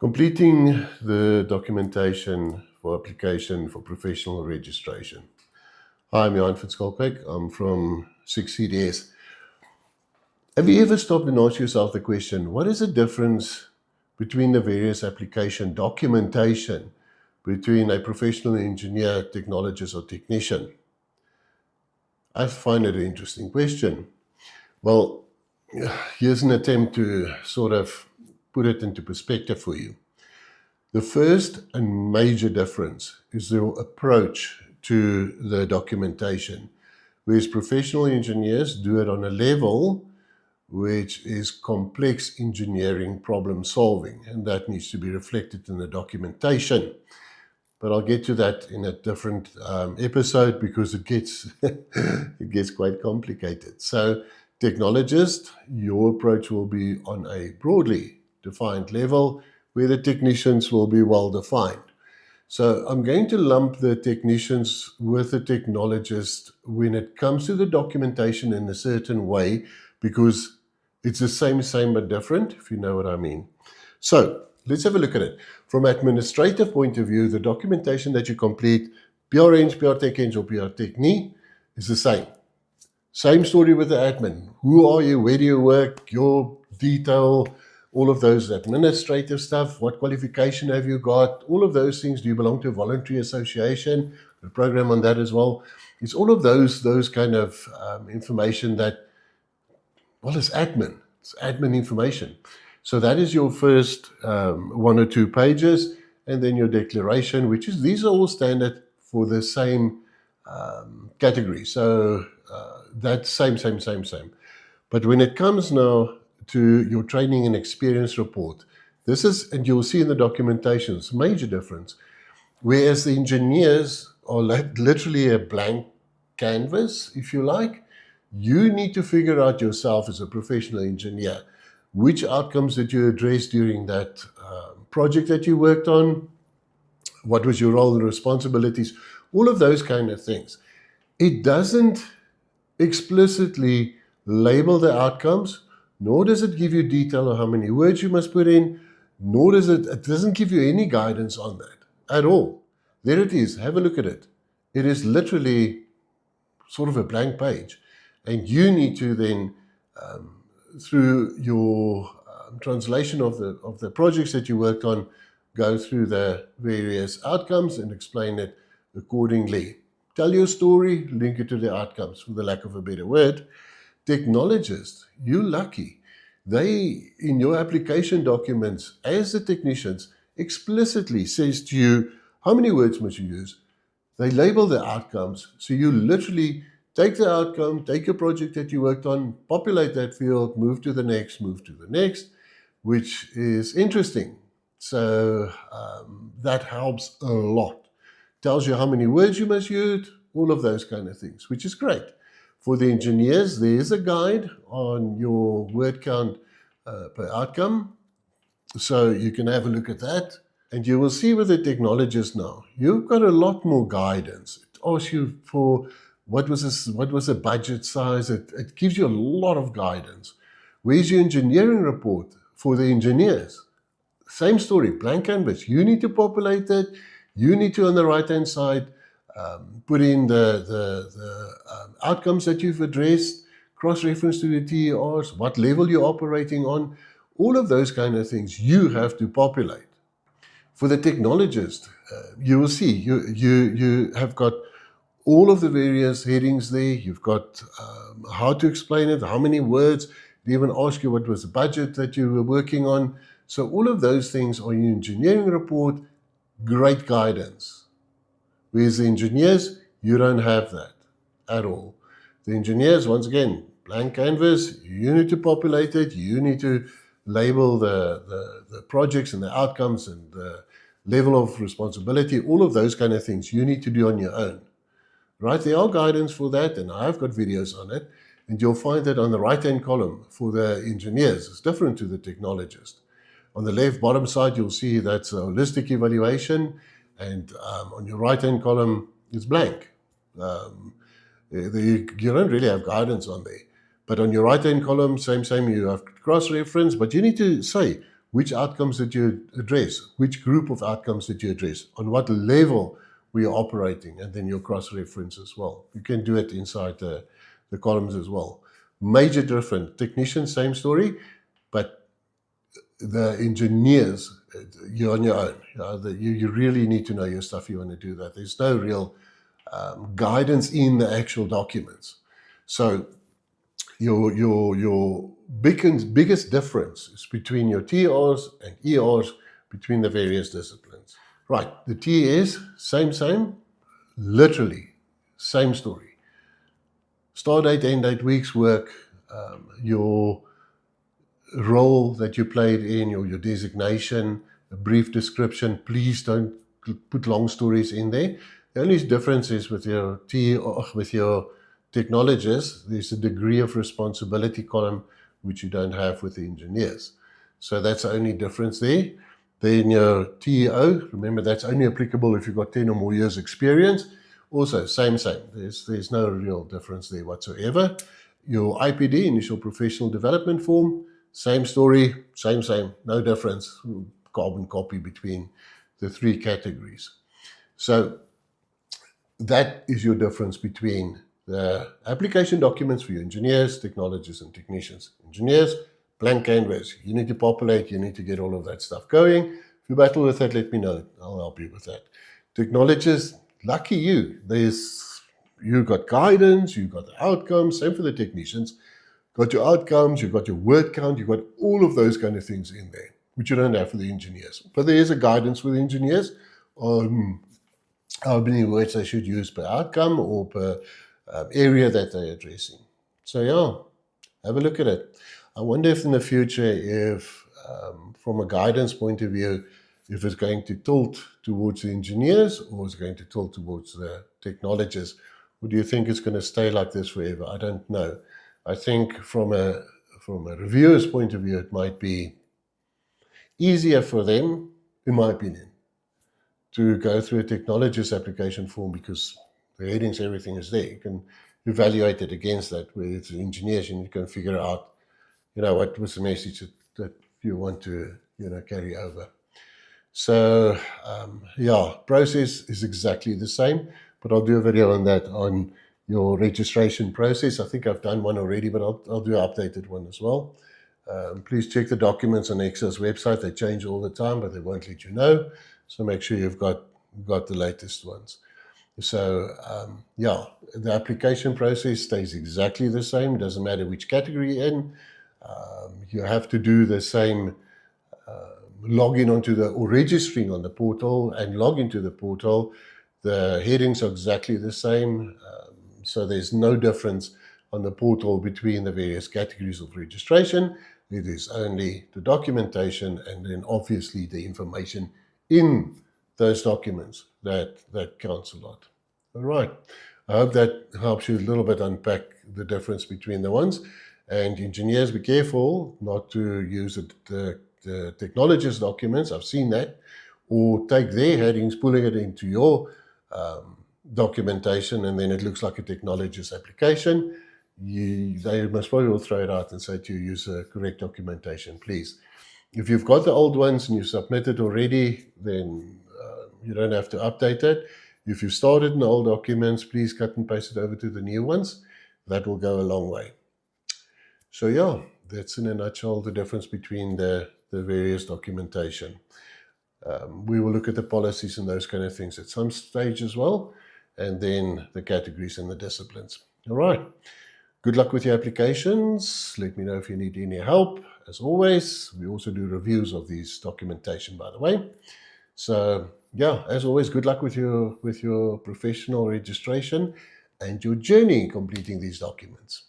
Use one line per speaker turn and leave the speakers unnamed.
Completing the documentation for application for professional registration. Hi, I'm Jan Fitzkalkwijk. I'm from 6CDS. Have you ever stopped and asked yourself the question, what is the difference between the various application documentation between a professional engineer, technologist, or technician? I find it an interesting question. Well, here's an attempt to sort of put it into perspective for you. The first and major difference is the approach to the documentation, whereas professional engineers do it on a level which is complex engineering problem solving, and that needs to be reflected in the documentation. But I'll get to that in a different episode because it gets it gets quite complicated. So, technologist, your approach will be on a broadly defined level, where the technicians will be well defined. So I'm going to lump the technicians with the technologist when it comes to the documentation in a certain way, because it's the same but different, if you know what I mean. So let's have a look at it. From an administrative point of view, the documentation that you complete, PR-Eng, PR-Tech-Eng, or PR-Technie, is the same. Same story with the admin. Who are you? Where do you work? Your detail, all of those administrative stuff. What qualification have you got? All of those things. Do you belong to a voluntary association? A program on that as well. It's all of those kind of information that, well, it's admin. It's admin information. So that is your first 1 or 2 pages, and then your declaration, which is, these are all standard for the same category. So that's same. But when it comes now to your training and experience report, this is, and you'll see in the documentation, it's a major difference. Whereas the engineers are literally a blank canvas, if you like, you need to figure out yourself as a professional engineer, which outcomes did you address during that project that you worked on, what was your role and responsibilities, all of those kind of things. It doesn't explicitly label the outcomes, nor does it give you detail on how many words you must put in, nor does it doesn't give you any guidance on that at all. There it is. Have a look at it. It is literally sort of a blank page. And you need to then, through your translation of the projects that you worked on, go through the various outcomes and explain it accordingly. Tell your story, link it to the outcomes, for the lack of a better word. Technologists, you're lucky. They, in your application documents, as the technicians, explicitly says to you, how many words must you use? They label the outcomes. So you literally take the outcome, take your project that you worked on, populate that field, move to the next, which is interesting. So that helps a lot. Tells you how many words you must use, all of those kind of things, which is great. For the engineers, there is a guide on your word count per outcome. So you can have a look at that. And you will see with the technologist now, you've got a lot more guidance. It asks you for what was the budget size. It gives you a lot of guidance. Where's your engineering report for the engineers? Same story, blank canvas. You need to populate that. You need to, on the right-hand side, put in the outcomes that you've addressed, cross-reference to the TERs, what level you're operating on, all of those kind of things you have to populate. For the technologist, you will see, you have got all of the various headings there. You've got how to explain it, how many words. They even ask you what was the budget that you were working on. So all of those things are in your engineering report, great guidance. Whereas the engineers, you don't have that at all. The engineers, once again, blank canvas, you need to populate it, you need to label the projects and the outcomes and the level of responsibility, all of those kind of things you need to do on your own. Right, there are guidance for that, and I've got videos on it, and you'll find that on the right-hand column for the engineers. It's different to the technologist. On the left bottom side, you'll see that's a holistic evaluation, and on your right-hand column, it's blank. You don't really have guidance on there. But on your right-hand column, same, you have cross-reference, but you need to say, which outcomes did you address? Which group of outcomes did you address? On what level were you operating? And then your cross-reference as well. You can do it inside the columns as well. Major difference. Technicians, same story, but the engineers, you're on your own. You really need to know your stuff if you want to do that. There's no real guidance in the actual documents. So your biggest difference is between your TRs and ERs between the various disciplines. Right, the TS, same, literally, same story. Start date, end date, week's work, your role that you played in, your designation, a brief description. Please don't put long stories in there. The only difference is with your technologists, there's a degree of responsibility column which you don't have with the engineers. So that's the only difference there. Then your TEO, remember that's only applicable if you've got 10 or more years experience. Also, same. There's no real difference there whatsoever. Your IPD, Initial Professional Development Form, same story, same, no difference. Carbon copy between the three categories. So that is your difference between the application documents for your engineers, technologists, and technicians. Engineers, blank canvas. You need to populate, you need to get all of that stuff going. If you battle with that, let me know. I'll help you with that. Technologists, lucky you. You got guidance, you got the outcomes, same for the technicians. Got your outcomes, you've got your word count, you've got all of those kind of things in there, which you don't have for the engineers. But there is a guidance for the engineers on how many words they should use per outcome or per area that they're addressing. So yeah, have a look at it. I wonder if in the future, if from a guidance point of view, if it's going to tilt towards the engineers or it's going to tilt towards the technologists. Or do you think it's going to stay like this forever? I don't know. I think from a reviewer's point of view, it might be easier for them, in my opinion, to go through a technologist application form because the headings, everything is there. You can evaluate it against that. Where it's engineers, you can figure out, what was the message that you want to, carry over. So, process is exactly the same, but I'll do a video on that on your registration process. I think I've done one already, but I'll do an updated one as well. Please check the documents on Excel's website. They change all the time, but they won't let you know. So make sure you've got the latest ones. So, the application process stays exactly the same. It doesn't matter which category you're in. You have to do the same login onto or registering on the portal and log into the portal. The headings are exactly the same. So there's no difference on the portal between the various categories of registration. It is only the documentation and then obviously the information in those documents that counts a lot. All right. I hope that helps you a little bit unpack the difference between the ones. And engineers, be careful not to use the technologist documents. I've seen that. Or take their headings, pulling it into your documentation, and then it looks like a technologist application. They most probably will throw it out and say to you, use the correct documentation, please. If you've got the old ones and you've submitted already, then you don't have to update it. If you started in the old documents, please cut and paste it over to the new ones. That will go a long way. So that's in a nutshell the difference between the various documentation. We will look at the policies and those kind of things at some stage as well, and then the categories and the disciplines. All right. Good luck with your applications. Let me know if you need any help. As always, we also do reviews of these documentation, by the way. So, as always, good luck with your professional registration and your journey completing these documents.